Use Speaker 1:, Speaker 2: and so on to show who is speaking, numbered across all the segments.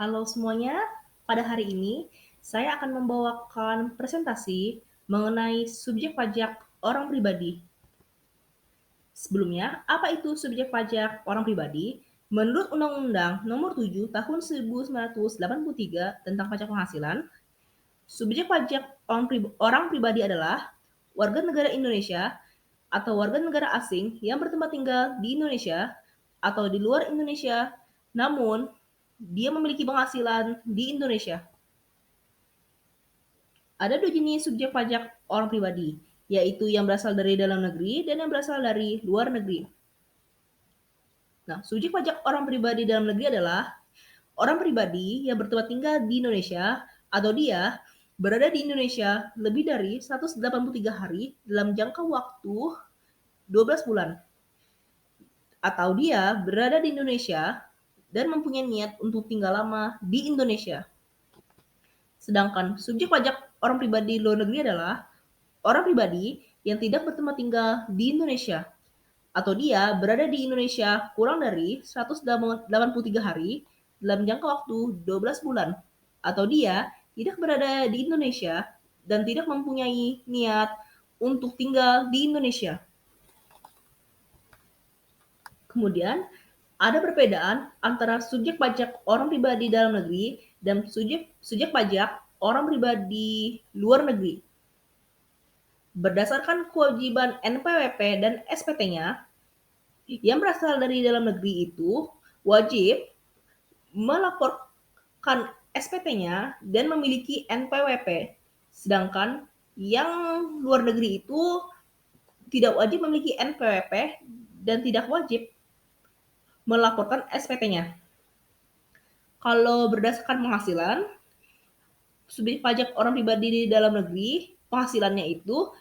Speaker 1: Halo semuanya, pada hari ini saya akan membawakan presentasi mengenai subjek pajak orang pribadi. Sebelumnya, apa itu subjek pajak orang pribadi? Menurut Undang-Undang Nomor 7 Tahun 1983 tentang pajak penghasilan, subjek pajak orang pribadi adalah warga negara Indonesia atau warga negara asing yang bertempat tinggal di Indonesia atau di luar Indonesia, namun dia memiliki penghasilan di Indonesia. Ada dua jenis subjek pajak orang pribadi, yaitu yang berasal dari dalam negeri dan yang berasal dari luar negeri. Nah, subjek pajak orang pribadi dalam negeri adalah orang pribadi yang bertempat tinggal di Indonesia atau dia berada di Indonesia lebih dari 183 hari dalam jangka waktu 12 bulan. Atau dia berada di Indonesia dan mempunyai niat untuk tinggal lama di Indonesia. Sedangkan subjek pajak orang pribadi luar negeri adalah orang pribadi yang tidak bertempat tinggal di Indonesia atau dia berada di Indonesia kurang dari 183 hari dalam jangka waktu 12 bulan atau dia tidak berada di Indonesia dan tidak mempunyai niat untuk tinggal di Indonesia. Kemudian ada perbedaan antara subjek pajak orang pribadi dalam negeri dan subjek subjek pajak orang pribadi luar negeri. Berdasarkan kewajiban NPWP dan SPT-nya, yang berasal dari dalam negeri itu wajib melaporkan SPT-nya dan memiliki NPWP. Sedangkan yang luar negeri itu tidak wajib memiliki NPWP dan tidak wajib melaporkan SPT-nya. Kalau berdasarkan penghasilan, subjek pajak orang pribadi di dalam negeri, penghasilannya itu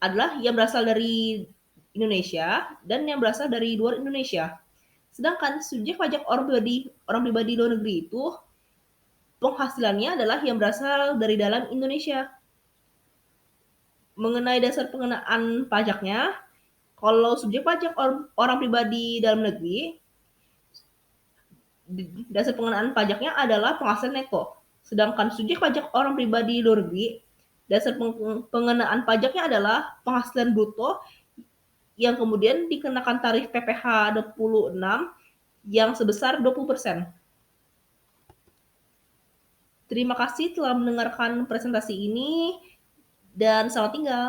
Speaker 1: adalah yang berasal dari Indonesia dan yang berasal dari luar Indonesia. Sedangkan subjek pajak orang pribadi luar negeri itu penghasilannya adalah yang berasal dari dalam Indonesia. Mengenai dasar pengenaan pajaknya, kalau subjek pajak orang pribadi dalam negeri, dasar pengenaan pajaknya adalah penghasilan neto. Sedangkan subjek pajak orang pribadi luar negeri, dasar pengenaan pajaknya adalah penghasilan bruto yang kemudian dikenakan tarif PPh 26 yang sebesar 20%. Terima kasih telah mendengarkan presentasi ini dan selamat tinggal.